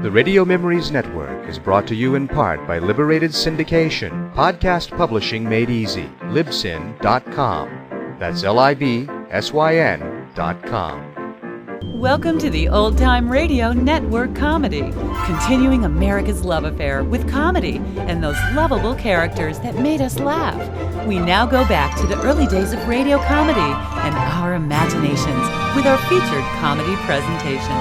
The Radio Memories Network is brought to you in part by Liberated Syndication, podcast publishing made easy, libsyn.com. That's LIBSYN.com. Welcome to the Old Time Radio Network Comedy, continuing America's love affair with comedy and those lovable characters that made us laugh. We now go back to the early days of radio comedy and our imaginations with our featured comedy presentation.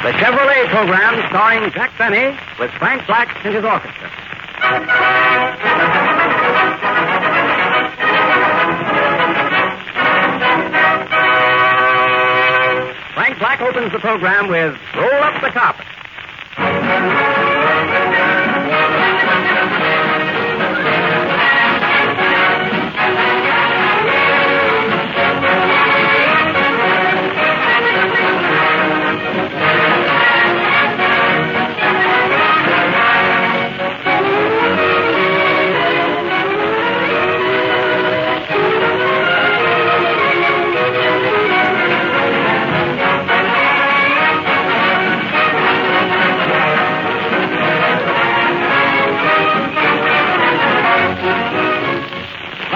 The Chevrolet program starring Jack Benny with Frank Black and his orchestra. Frank Black opens the program with Roll Up the Carpet.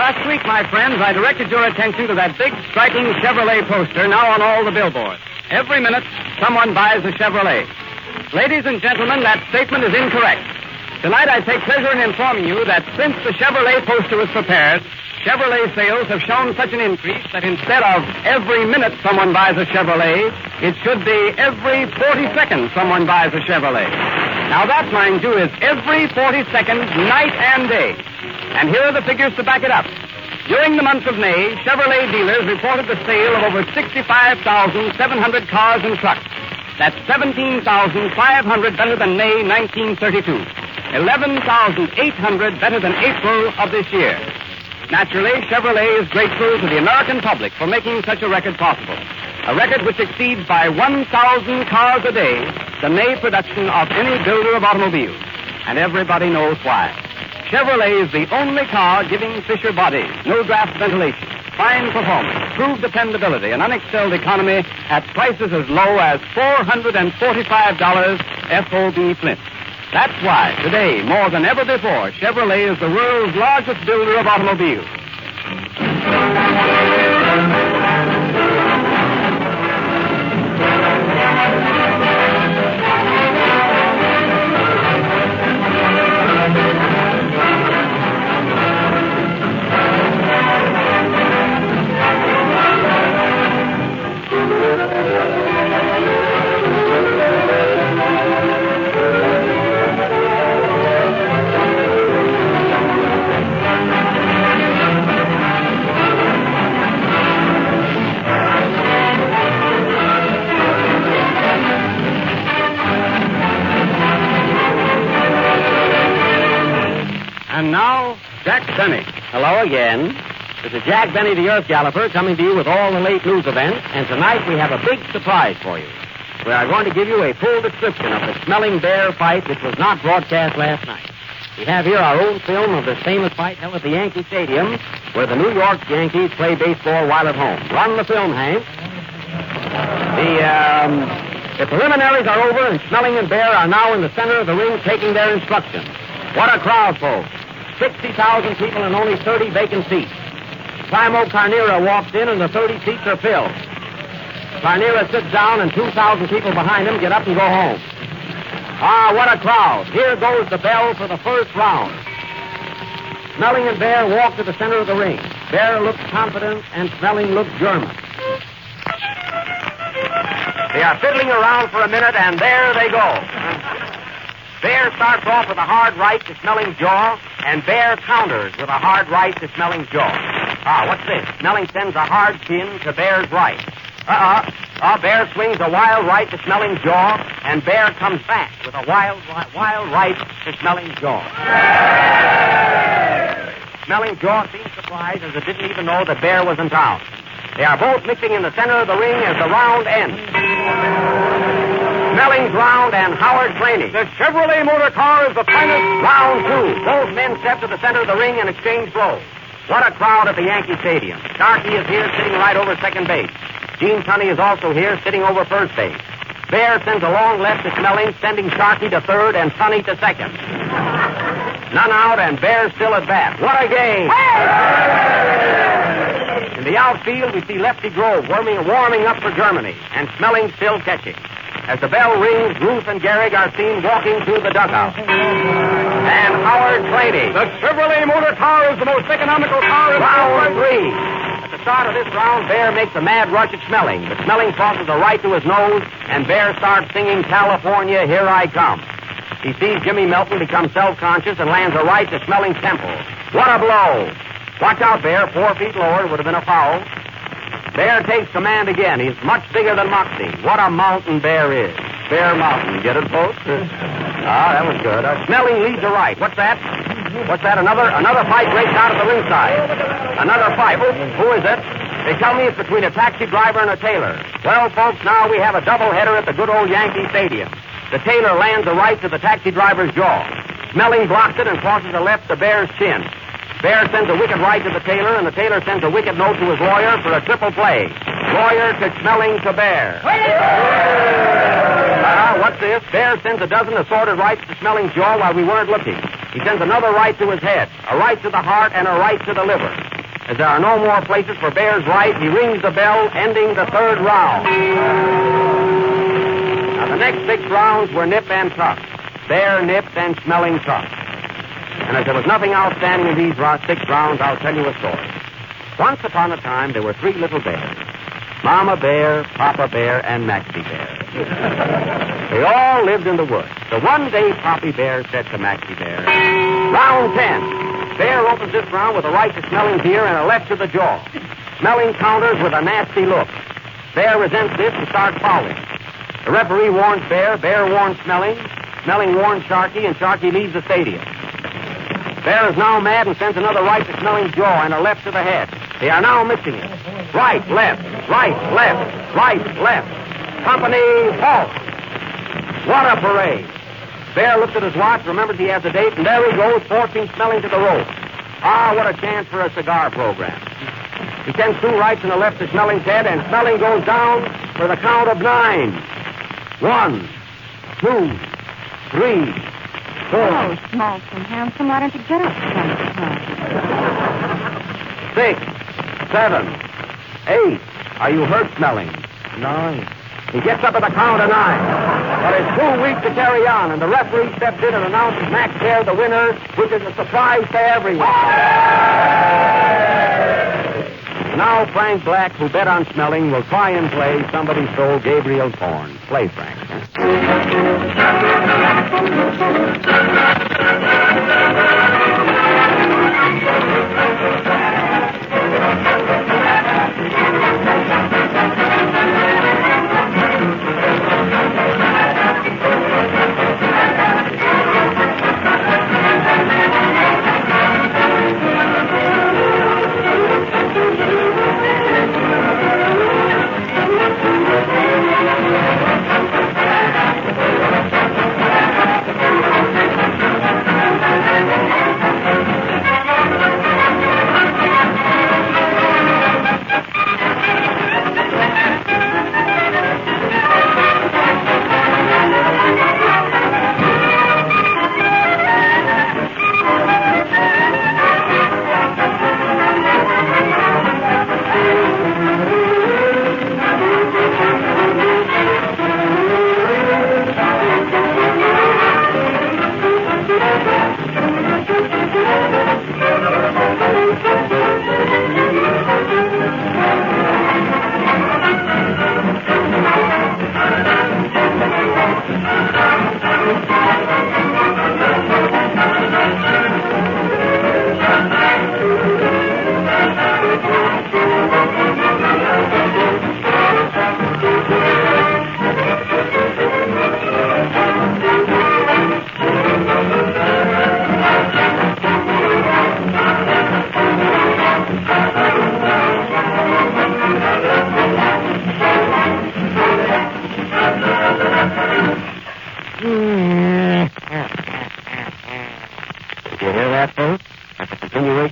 Last week, my friends, I directed your attention to that big, striking Chevrolet poster now on all the billboards. Every minute, someone buys a Chevrolet. Ladies and gentlemen, that statement is incorrect. Tonight, I take pleasure in informing you that since the Chevrolet poster was prepared, Chevrolet sales have shown such an increase that instead of every minute someone buys a Chevrolet, it should be every 40 seconds someone buys a Chevrolet. Now that, mind you, is every 40 seconds, night and day. And here are the figures to back it up. During the month of May, Chevrolet dealers reported the sale of over 65,700 cars and trucks. That's 17,500 better than May 1932. 11,800 better than April of this year. Naturally, Chevrolet is grateful to the American public for making such a record possible. A record which exceeds by 1,000 cars a day the May production of any builder of automobiles. And everybody knows why. Chevrolet is the only car giving Fisher bodies, no draft ventilation, fine performance, proved dependability, and unexcelled economy at prices as low as $445 FOB Flint. That's why, today, more than ever before, Chevrolet is the world's largest builder of automobiles. And now, Jack Benny. Hello again. This is Jack Benny, the Earth Galloper, coming to you with all the late news events, and tonight we have a big surprise for you. We are going to give you a full description of the Smelling Bear fight which was not broadcast last night. We have here our own film of this famous fight held at the Yankee Stadium, where the New York Yankees play baseball while at home. Run the film, Hank. The preliminaries are over, and Smelling and Bear are now in the center of the ring taking their instructions. What a crowd, folks. 60,000 people and only 30 vacant seats. Primo Carnera walks in and the 30 seats are filled. Carnera sits down and 2,000 people behind him get up and go home. Ah, what a crowd. Here goes the bell for the first round. Smelling and Bear walk to the center of the ring. Bear looks confident and Smelling looks German. They are fiddling around for a minute and there they go. Bear starts off with a hard right to Smelling's jaw, and Bear counters with a hard right to Smelling's jaw. Ah, what's this? Smelling sends a hard chin to Bear's right. Bear swings a wild right to Smelling's jaw, and Bear comes back with a wild right to Smelling's jaw. Smelling's jaw seemed surprised as it didn't even know that Bear was in town. They are both mixing in the center of the ring as the round ends. Smelling's round and Howard's reigning. The Chevrolet motor car is the finest. Round two. Both men step to the center of the ring and exchange blows. What a crowd at the Yankee Stadium. Starkey is here sitting right over second base. Gene Tunney is also here sitting over first base. Bear sends a long left to Smelling, sending Sharkey to third and Sonny to second. None out, and Bear still at bat. What a game! In the outfield, we see Lefty Grove warming up for Germany, and Smelling still catching. As the bell rings, Ruth and Gehrig are seen walking through the dugout. And Howard Claney. The Chevrolet motor car is the most economical car in Round 3. At the start of this round, Bear makes a mad rush at Smelling, but Smelling tosses a right to his nose, and Bear starts singing California, Here I Come. He sees Jimmy Melton become self-conscious and lands a right to Smelling's temple. What a blow! Watch out, Bear. 4 feet lower would have been a foul. Bear takes command again. He's much bigger than Moxie. What a mountain Bear is. Bear Mountain. Get it, folks? That was good. Smelling leads a right. What's that? What's that? Another fight breaks out at the ringside. Another fight. Who is it? They tell me it's between a taxi driver and a tailor. Well, folks, now we have a doubleheader at the good old Yankee Stadium. The tailor lands a right to the taxi driver's jaw. Smelling blocks it and crosses a left to Bear's chin. Bear sends a wicked right to the tailor, and the tailor sends a wicked note to his lawyer for a triple play. Lawyer to Smelling to Bear. What's this? Bear sends a dozen assorted rights to Smelling's jaw while we weren't looking. He sends another right to his head, a right to the heart, and a right to the liver. As there are no more places for Bear's right, he rings the bell, ending the third round. Now, the next 6 rounds were nip and tuck. Bear nipped and Smelling tucked. And as there was nothing outstanding in these 6 rounds, I'll tell you a story. Once upon a time, there were 3 little bears. Mama Bear, Papa Bear, and Maxie Bear. They all lived in the woods. So one day, Poppy Bear said to Maxie Bear, Round 10. Bear opens this round with a right to Smelling's ear and a left to the jaw. Smelling counters with a nasty look. Bear resents this and starts fouling. The referee warns Bear, Bear warns Smelling, Smelling warns Sharkey, and Sharkey leaves the stadium. Bear is now mad and sends another right to Smelling's jaw and a left to the head. They are now mixing it. Right, left, right, left, right, left. Company, halt. What a parade. Bear looks at his watch, remembers he has a date, and there he goes, forcing Smelling to the rope. What a chance for a cigar program. He sends 2 rights and a left to Smelling's head, and Smelling goes down for the count of 9. 1, 2, 3, 4. Oh, small and handsome, why don't you get up some? 6, 7, 8. Are you hurt, Smelling? 9. He gets up at the count of 9. But it's too weak to carry on, and the referee steps in and announces Max Bear the winner, which is a surprise to everyone. Now Frank Black, who bet on Smelling, will try and play Somebody Stole Gabriel's Horn. Play, Frank.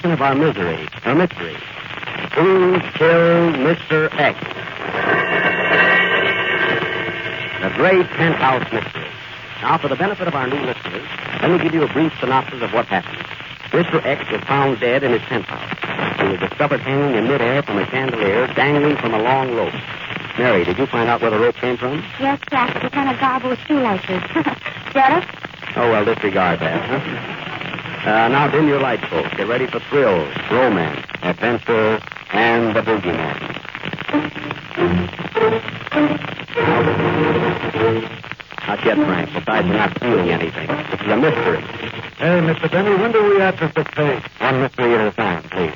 Of our misery, or mystery. Who killed Mr. X? The Great Penthouse Mystery. Now, for the benefit of our new listeners, let me give you a brief synopsis of what happened. Mr. X was found dead in his penthouse. He was discovered hanging in midair from a chandelier, dangling from a long rope. Mary, did you find out where the rope came from? Yes, Jack. It's on a garble with shoelaces. Get it? Oh, well, disregard that, huh? Now dim your lights, folks. Get ready for thrills, romance, adventure, and the boogeyman. Not yet, Frank. Besides, we're not feeling anything. This is a mystery. Hey, Mr. Benny, when do we have to fix things? One mystery at a time, please.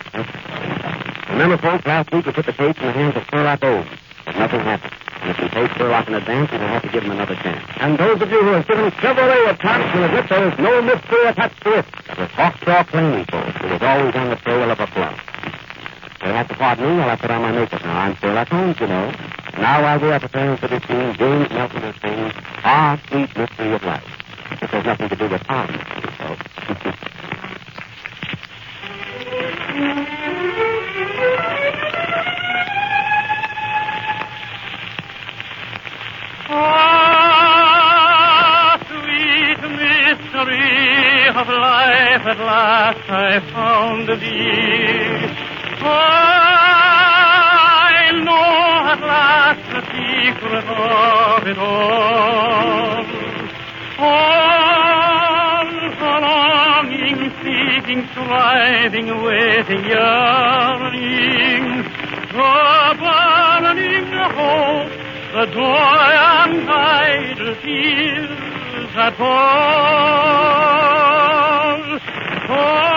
Remember, folks, last week we put the case in the hands of Sherlock Holmes, but nothing happened. And if we pay Sherlock in advance, we will have to give him another chance. And those of you who have given Chevrolet a chance will admit there is no mystery attached to it. That was Hawkshaw Cleaning, folks, who was always on the trail of a plum. You'll have to pardon me while I put on my makeup now. I'm Sherlock Holmes, you know. Now, while we are preparing for this scene, James Melton is saying, Our Sweet Mystery of Life. This has nothing to do with our mystery, folks. Ah, sweet mystery of life, at last I found thee. I know at last the secret of it all. All for longing, seeking, striving, waiting, yearning, the burning hope, the joy and idle tears that fall. For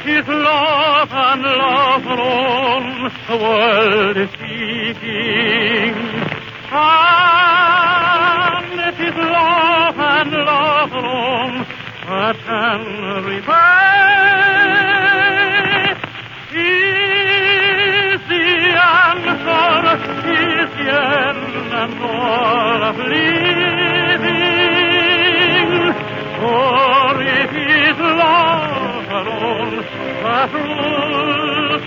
'tis love and love alone the world is seeking. And it is love and love alone that can repay. Is the answer, is the end and all of living. For it is love alone that rules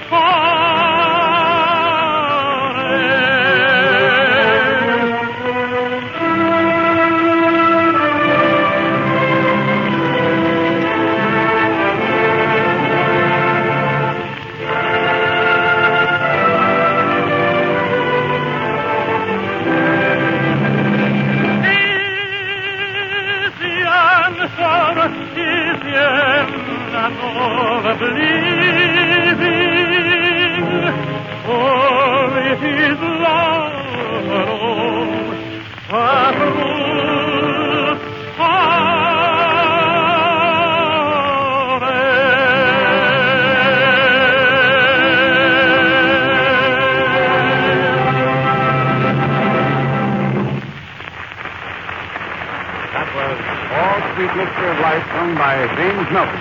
by James Melton.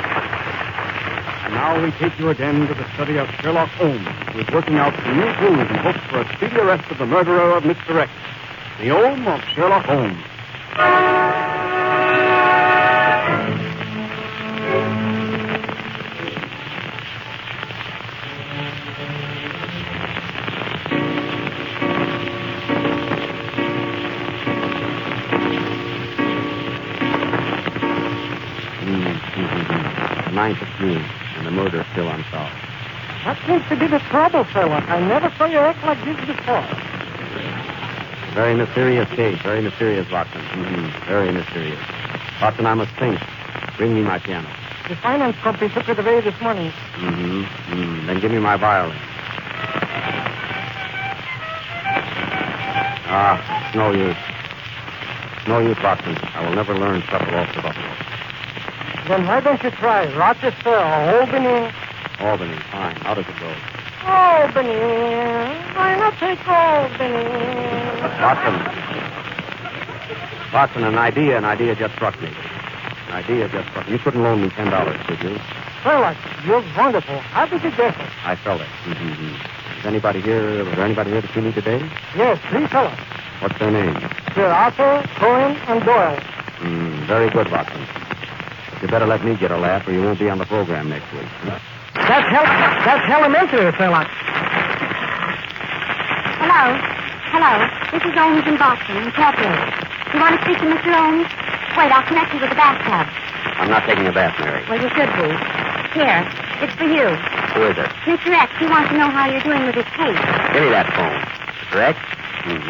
And now we take you again to the study of Sherlock Holmes, who is working out some new clues in hopes for a speedy arrest of the murderer of Mr. X. The Home of Sherlock Holmes. Ninth of June, and the murder is still unsolved. That seems to be the trouble, Sherlock. I never saw you act like this before. Very mysterious case. Very mysterious, Watson. Very mysterious. Watson, I must think. Bring me my piano. The finance company took it away this morning. Then give me my violin. It's no use. It's no use, Watson. I will never learn shuffle off the buffalo. Then why don't you try Rochester or Albany? Albany, fine. How does it go? Albany. Why not take Albany? Watson, an idea just struck me. You couldn't loan me $10, could you? Sherlock, you're wonderful. How did you guess it? I felt it. Was there anybody here to see me today? Yes, 3 fellows. What's their names? Sir Arthur, Cohen, and Doyle. Very good, Watson. You better let me get a laugh or you won't be on the program next week. That's elementary, Sherlock. Hello. Hello. This is Ohms in Boston, Incorporated. You want to speak to Mr. Ohms? Wait, I'll connect you with the bathtub. I'm not taking a bath, Mary. Well, you should be. Here. It's for you. Who is it? Mr. X, he wants to know how you're doing with his case. Give me that phone. Mr. X?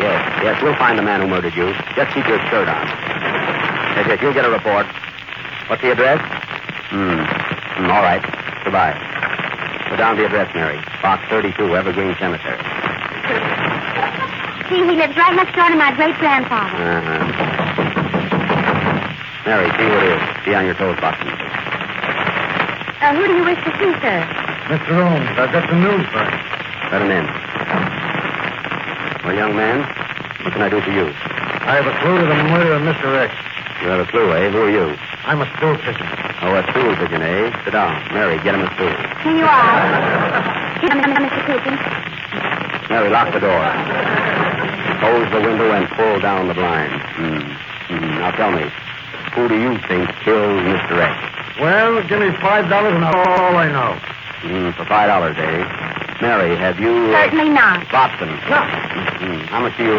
Yes, we'll find the man who murdered you. Just keep your shirt on. Yes, you'll get a report. What's the address? All right. Goodbye. Put down the address, Mary. Box 32, Evergreen Cemetery. See, he lives right next door to my great-grandfather. Mary, see who it is. Be on your toes, Boston. Who do you wish to see, sir? Mr. Holmes, I've got some news for you. Let him in. Well, young man, what can I do for you? I have a clue to the murder of Mr. X. You have a clue, eh? Who are you? I'm a stool pigeon. Oh, a stool pigeon, eh? Sit down. Mary, get him a stool. Here you are. Mr. Pigeon. Mary, lock the door. Close the window and pull down the blind. Now tell me, who do you think killed Mr. X? Well, give me $5 and that's all I know. For $5, eh? Mary, have you... Certainly not. Boston. No. How much do you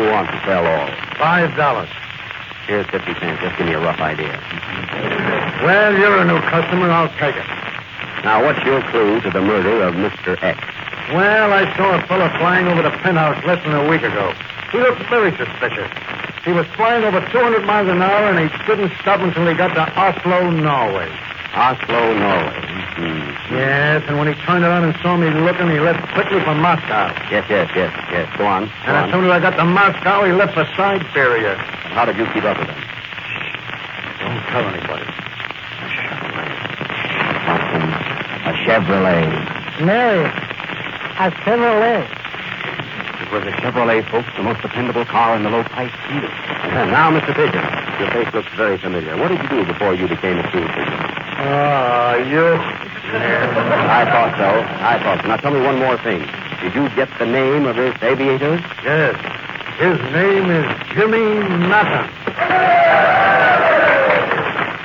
want to sell all? $5. Here's 50 cents. Just give me a rough idea. Well, you're a new customer. I'll take it. Now, what's your clue to the murder of Mr. X? Well, I saw a fellow flying over the penthouse less than a week ago. He looked very suspicious. He was flying over 200 miles an hour, and he didn't stop until he got to Oslo, Norway. Oslo, Norway. Yes, and when he turned around and saw me looking, he left quickly for Moscow. Yes. Go on. And as soon as I got to Moscow, he left for Siberia. How did you keep up with him? Don't tell anybody. A Chevrolet. Mary, a Chevrolet. It was a Chevrolet, folks, the most dependable car in the low-price field. And now, Mr. Pigeon, your face looks very familiar. What did you do before you became a stool pigeon? You... I thought so. Now, tell me one more thing. Did you get the name of this aviator? Yes. His name is Jimmy Mattern.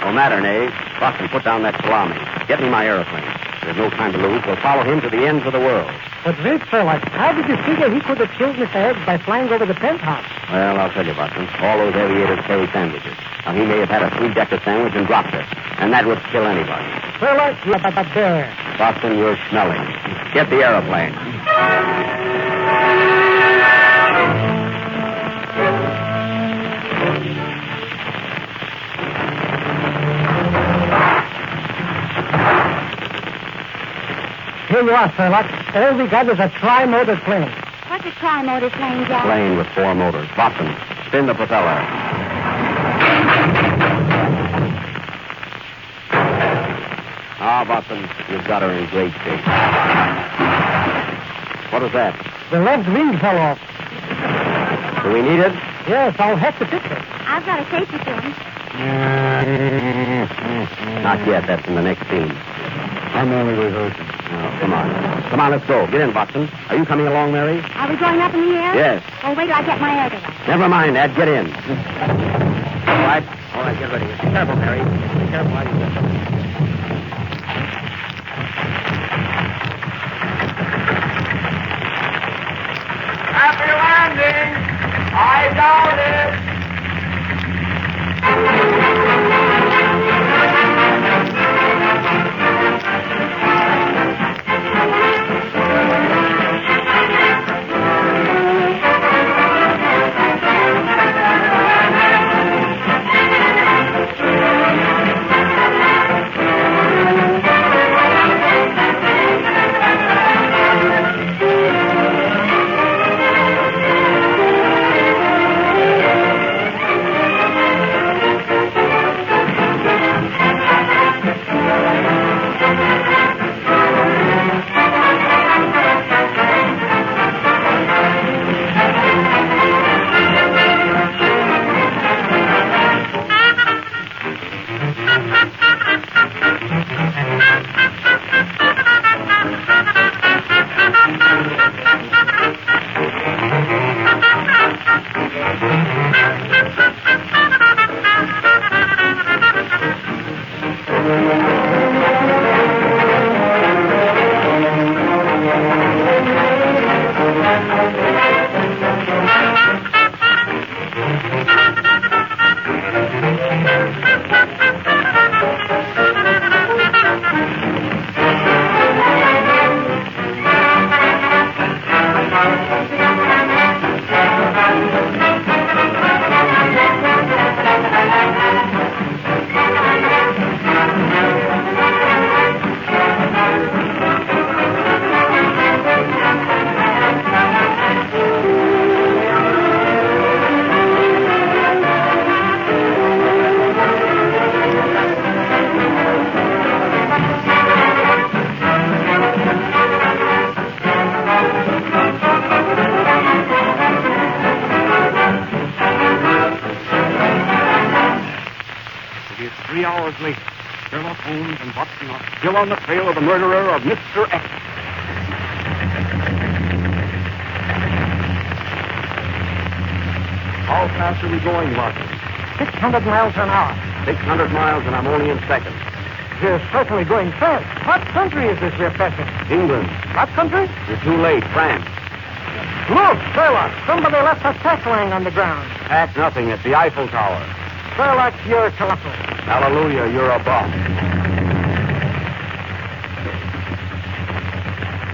Oh, Mattern, eh? Boston, put down that salami. Get me my aeroplane. There's no time to lose. We'll follow him to the ends of the world. But wait, fella, how did you figure he could have killed Mr. X by flying over the penthouse? Well, I'll tell you, Boston. All those aviators carry sandwiches. Now, he may have had a three-decker sandwich and dropped it. And that would kill anybody. Fella, you're there. Boston, you're smelling. Get the aeroplane. Here you are, Sherlock. All we got is a tri-motor plane. What's a tri-motor plane, Jack? Plane with 4 motors. Boston, spin the propeller. Ah, Boston, you've got her in great shape. What was that? The left wing fell off. Do we need it? Yes, I'll have to fix it. I've got a safety pin. Not yet. That's in the next scene. I'm only rehearsing. Oh, come on. Come on, let's go. Get in, Boston. Are you coming along, Mary? Are we going up in the air? Yes. Oh, wait till I get my air device. Never mind, Ed. Get in. All right, get ready. Be careful, Mary. Be careful how you get. Happy landing! I doubt it! 3 hours later, Sherlock Holmes and Watson are still on the trail of the murderer of Mr. X. How fast are we going, Watson? 600 miles an hour. 600 miles, and I'm only in second. You're certainly going fast. What country is this we're passing? England. What country? You're too late. France. Look, Sherlock. Somebody left a tack laying on the ground. Pack nothing. It's the Eiffel Tower. Sherlock, you're telephone. Hallelujah, you're a bum.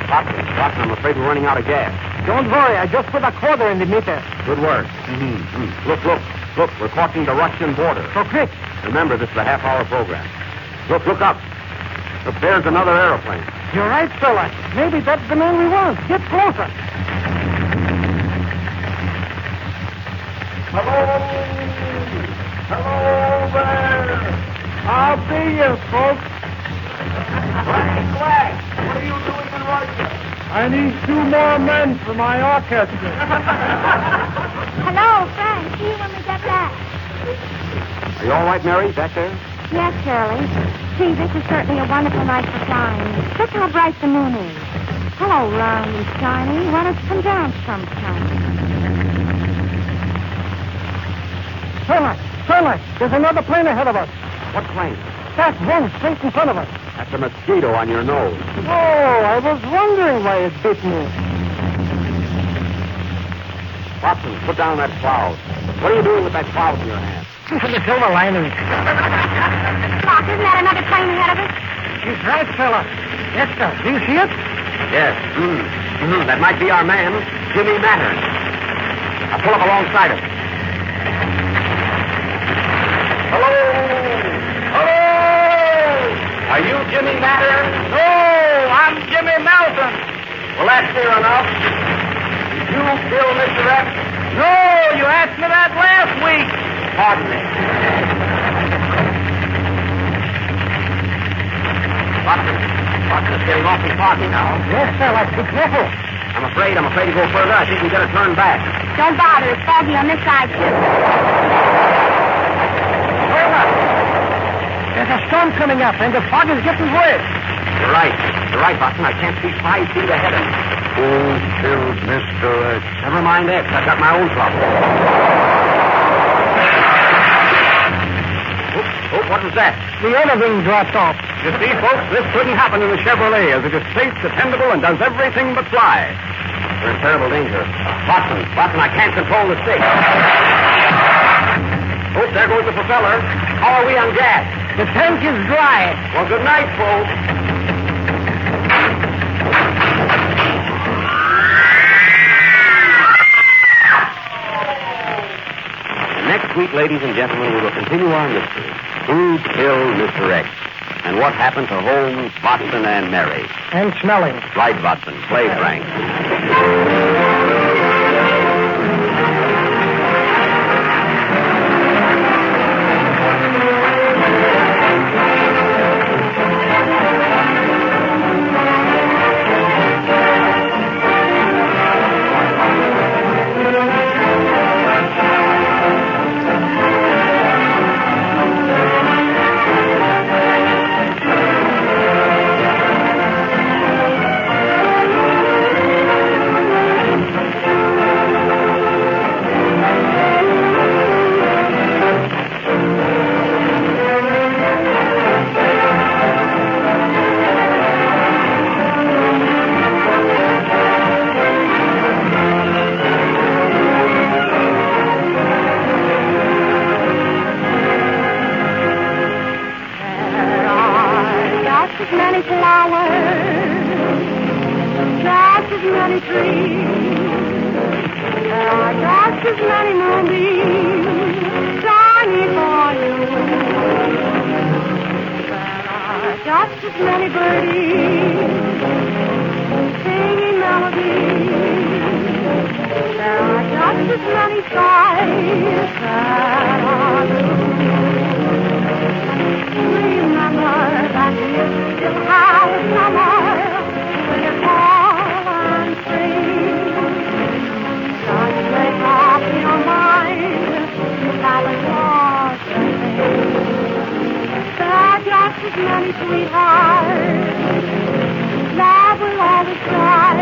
Watson, I'm afraid we're running out of gas. Don't worry. I just put a quarter in the meter. Good work. Look, we're crossing the Russian border. So quick. Remember, this is a half-hour program. Look up. Look, there's another airplane. You're right, Sherlock. Maybe that's the man we want. Get closer. Hello there. I'll be you, folks. Flag, what are you doing in Russia? I need 2 more men for my orchestra. Hello, Frank. See you when we get back. Are you all right, Mary, back there? Yes, Shirley. Gee, this is certainly a wonderful night for flying. Look how bright the moon is. Hello, round and shiny. Why don't you come down sometime? Sherlock, there's another plane ahead of us. What plane? That one straight in front of us. That's a mosquito on your nose. Oh, I was wondering why it bit me. Watson, put down that cloud. What are you doing with that cloud in your hand? The silver lining. Doc, isn't that another plane ahead of us? She's right, Sherlock. Yes, sir. Do you see it? Yes. That might be our man, Jimmy Mattern. I'll pull up alongside him. Hello! Are you Jimmy Mattern? No, I'm Jimmy Melton. Well, that's clear enough. Did you kill Mr. X? No, you asked me that last week. Pardon me. Watson is getting awfully foggy now. Yes, Sherlock. Be careful. I'm afraid to go further. I think we better turn back. Don't bother. It's foggy on this side, too. Sherlock, there's a storm coming up, and the fog is getting worse. You're right, Watson. I can't see 5 feet ahead of me. Who killed Mr. X? Never mind X. I've got my own trouble. Oh, what was that? The other wing dropped off. You see, folks, this couldn't happen in the Chevrolet, as it is safe, dependable, and does everything but fly. We're in terrible danger. Watson, I can't control the stick. Oh, there goes the propeller. How are we on gas? The tank is dry. Well, good night, folks. Next week, ladies and gentlemen, we will continue our mystery. Who killed Mr. X? And what happened to Holmes, Watson, and Mary? And smelling. Right, Watson. Play, Frank. Just as many birdies singing melodies. There are just as many skies that are blue. Remember that you still have summer with fall and spring. Just make up your mind. money, sweetheart. Love will always try.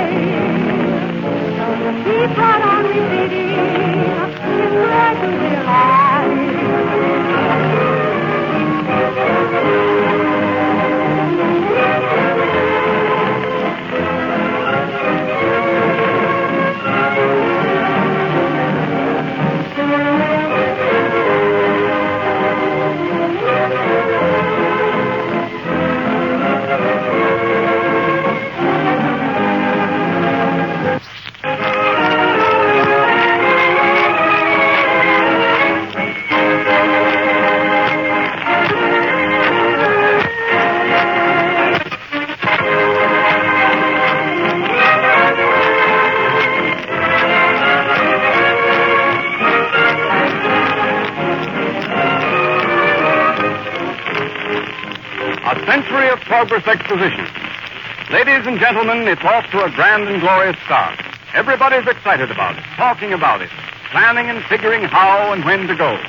Keep right on repeating. It's great to be alive. Century of Progress Exposition. Ladies and gentlemen, it's off to a grand and glorious start. Everybody's excited about it, talking about it, planning and figuring how and when to go.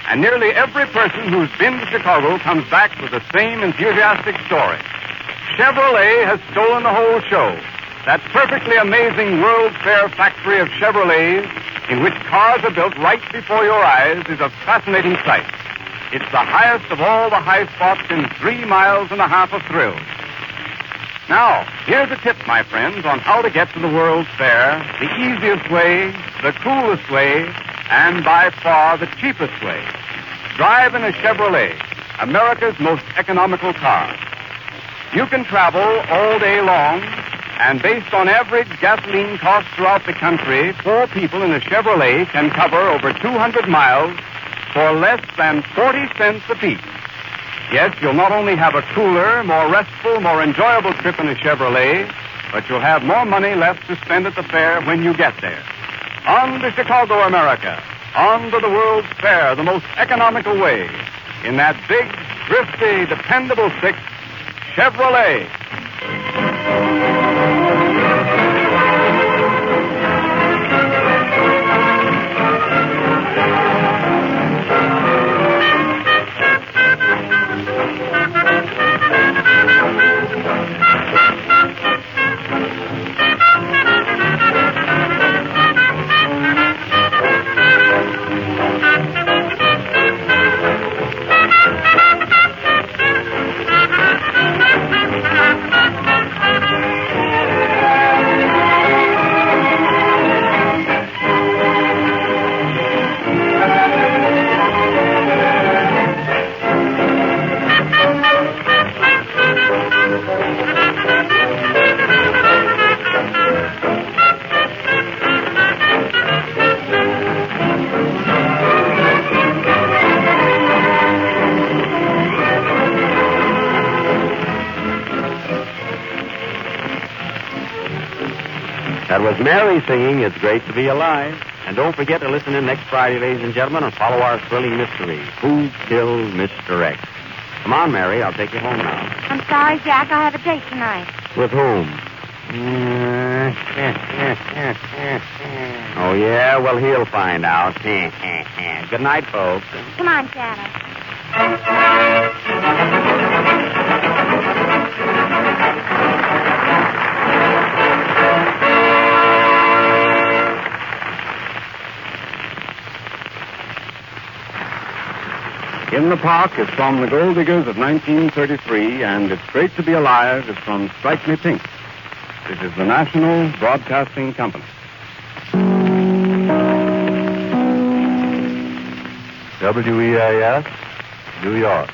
And nearly every person who's been to Chicago comes back with the same enthusiastic story. Chevrolet has stolen the whole show. That perfectly amazing World's Fair factory of Chevrolets, in which cars are built right before your eyes, is a fascinating sight. It's the highest of all the high spots in 3 miles and a half of thrills. Now, here's a tip, my friends, on how to get to the World's Fair, the easiest way, the coolest way, and by far the cheapest way. Drive in a Chevrolet, America's most economical car. You can travel all day long, and based on average gasoline costs throughout the country, 4 people in a Chevrolet can cover over 200 miles for less than 40 cents apiece. Yes, you'll not only have a cooler, more restful, more enjoyable trip in a Chevrolet, but you'll have more money left to spend at the fair when you get there. On to Chicago, America. On to the World's Fair, the most economical way. In that big, thrifty, dependable 6, Chevrolet. That was Mary singing It's Great to Be Alive. And don't forget to listen in next Friday, ladies and gentlemen, and follow our thrilling mystery, Who Killed Mr. X? Come on, Mary, I'll take you home now. I'm sorry, Jack. I have a date tonight. With whom? Oh, yeah? Well, he'll find out. Good night, folks. Come on, Shadow. In the Park is from The Gold Diggers of 1933, and It's Great to Be Alive is from Strike Me Pink. This is the National Broadcasting Company. WEAS, New York.